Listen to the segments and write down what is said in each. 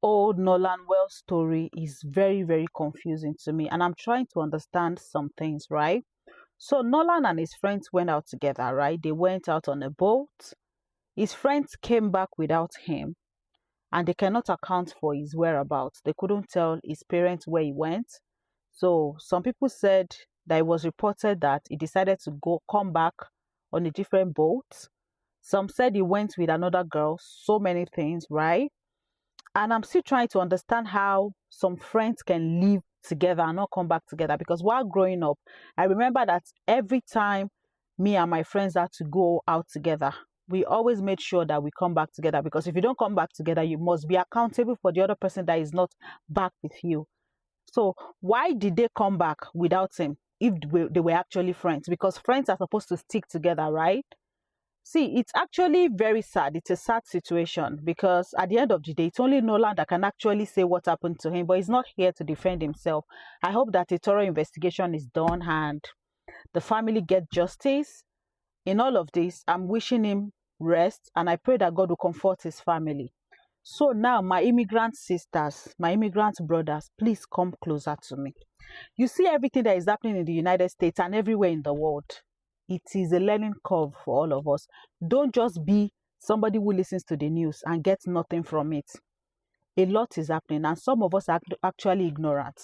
whole Nolan Wells story is very, very confusing to me, and I'm trying to understand some things, right? So, Nolan and his friends went out together, right? They went out on a boat. His friends came back without him, and they cannot account for his whereabouts. They couldn't tell his parents where he went. So, some people said that it was reported that he decided to come back on a different boat. Some said he went with another girl, so many things, right? And I'm still trying to understand how some friends can live together and not come back together. Because while growing up, I remember that every time me and my friends had to go out together, we always made sure that we come back together. Because if you don't come back together, you must be accountable for the other person that is not back with you. So why did they come back without him if they were actually friends? Because friends are supposed to stick together, right? See, it's actually very sad. It's a sad situation because at the end of the day, it's only Nolan that can actually say what happened to him, but he's not here to defend himself. I hope that a thorough investigation is done and the family get justice. In all of this, I'm wishing him rest and I pray that God will comfort his family. So now, my immigrant sisters, my immigrant brothers, please come closer to me. You see everything that is happening in the United States and everywhere in the world. It is a learning curve for all of us. Don't just be somebody who listens to the news and gets nothing from it. A lot is happening and some of us are actually ignorant.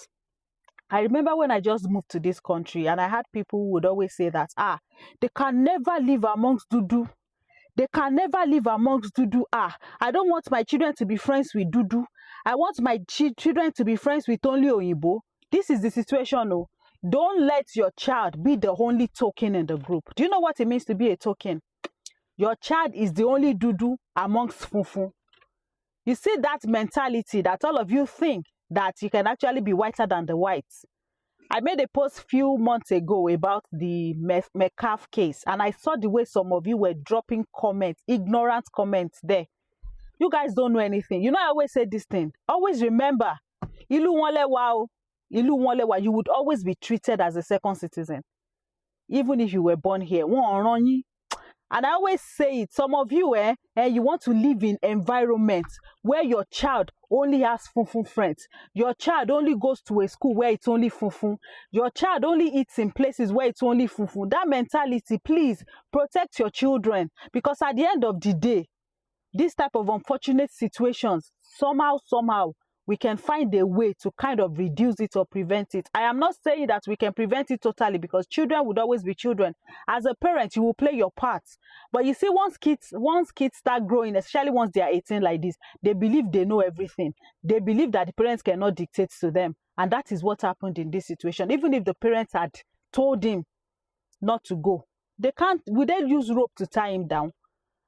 I remember when I just moved to this country and I had people who would always say that, they can never live amongst Dudu. They can never live amongst Dudu. I don't want my children to be friends with Dudu. I want my children to be friends with only Oyibo. This is the situation. Oh. Don't let your child be the only token in the group. Do you know what it means to be a token? Your child is the only Dudu amongst Funfun. You see that mentality that all of you think that you can actually be whiter than the whites. I made a post few months ago about the Metcalf case and I saw the way some of you were dropping comments, ignorant comments there. You guys don't know anything. You know, I always say this thing. Always remember, Ilu Wale Wow, Ilu Wale Wow, you would always be treated as a second citizen. Even if you were born here. And I always say it, some of you, you want to live in environments where your child only has funfun friends. Your child only goes to a school where it's only funfun. Your child only eats in places where it's only funfun. That mentality, please protect your children. Because at the end of the day, this type of unfortunate situations, somehow, we can find a way to kind of reduce it or prevent it. I am not saying that we can prevent it totally because children would always be children. As a parent, you will play your part. But you see, once kids start growing, especially once they are 18 like this, they believe they know everything. They believe that the parents cannot dictate to them. And that is what happened in this situation. Even if the parents had told him not to go, they can't, would they use rope to tie him down?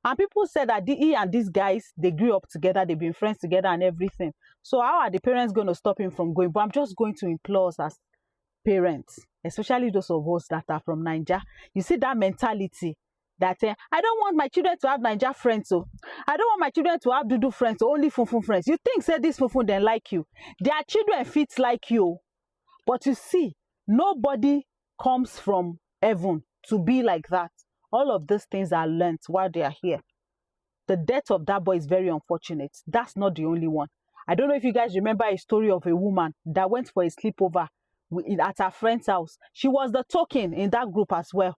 And people said that he and these guys, they grew up together, they've been friends together and everything. So how are the parents going to stop him from going? But I'm just going to implore us as parents, especially those of us that are from Nigeria. You see that mentality that I don't want my children to have Nigeria friends. So I don't want my children to have Dudu friends or only Funfun friends. You think say this Funfun then like you. Their children fit like you. But you see, nobody comes from heaven to be like that. All of these things are learnt while they are here. The death of that boy is very unfortunate. That's not the only one. I don't know if you guys remember a story of a woman that went for a sleepover at her friend's house. She was the token in that group as well.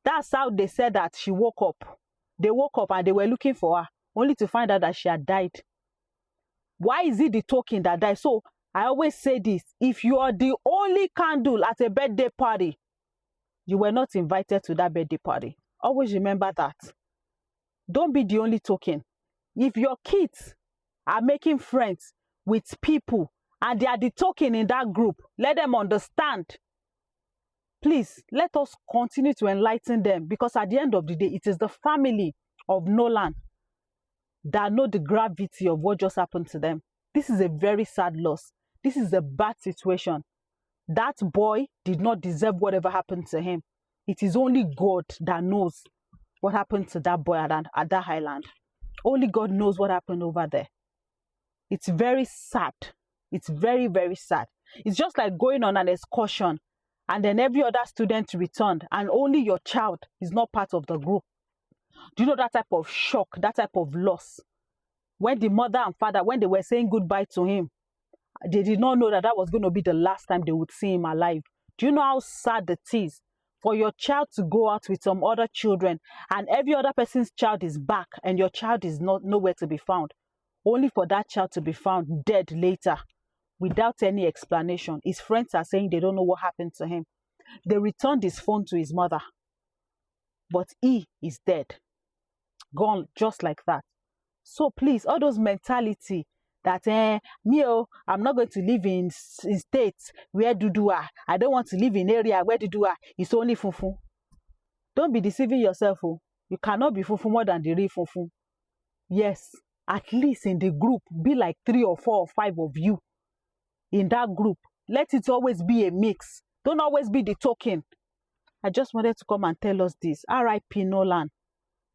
That's how they said that she woke up. They woke up and they were looking for her, only to find out that she had died. Why is it the token that died? So I always say this. If you are the only candle at a birthday party, you were not invited to that birthday party. Always remember that. Don't be the only token. If your kids are making friends with people and they are the token in that group, let them understand. Please, let us continue to enlighten them because at the end of the day, it is the family of Nolan that know the gravity of what just happened to them. This is a very sad loss. This is a bad situation. That boy did not deserve whatever happened to him. It is only God that knows what happened to that boy at that island. Only God knows what happened over there. It's very sad. It's very, very sad. It's just like going on an excursion and then every other student returned and only your child is not part of the group. Do you know that type of shock, that type of loss? When the mother and father, when they were saying goodbye to him, they did not know that that was going to be the last time they would see him alive. Do you know how sad it is for your child to go out with some other children and every other person's child is back and your child is not nowhere to be found, only for that child to be found dead later without any explanation? His friends are saying they don't know what happened to him. They returned his phone to his mother, but he is dead, gone just like that. So please, all those mentality that I'm not going to live in states where Dudua. I don't want to live in area where Dudua is only fufu. Don't be deceiving yourself. Oh. You cannot be fufu more than the real fufu. Yes, at least in the group, be like 3 or 4 or 5 of you in that group. Let it always be a mix. Don't always be the token. I just wanted to come and tell us this. R.I.P. Nolan.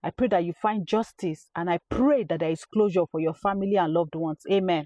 I pray that you find justice, and I pray that there is closure for your family and loved ones. Amen.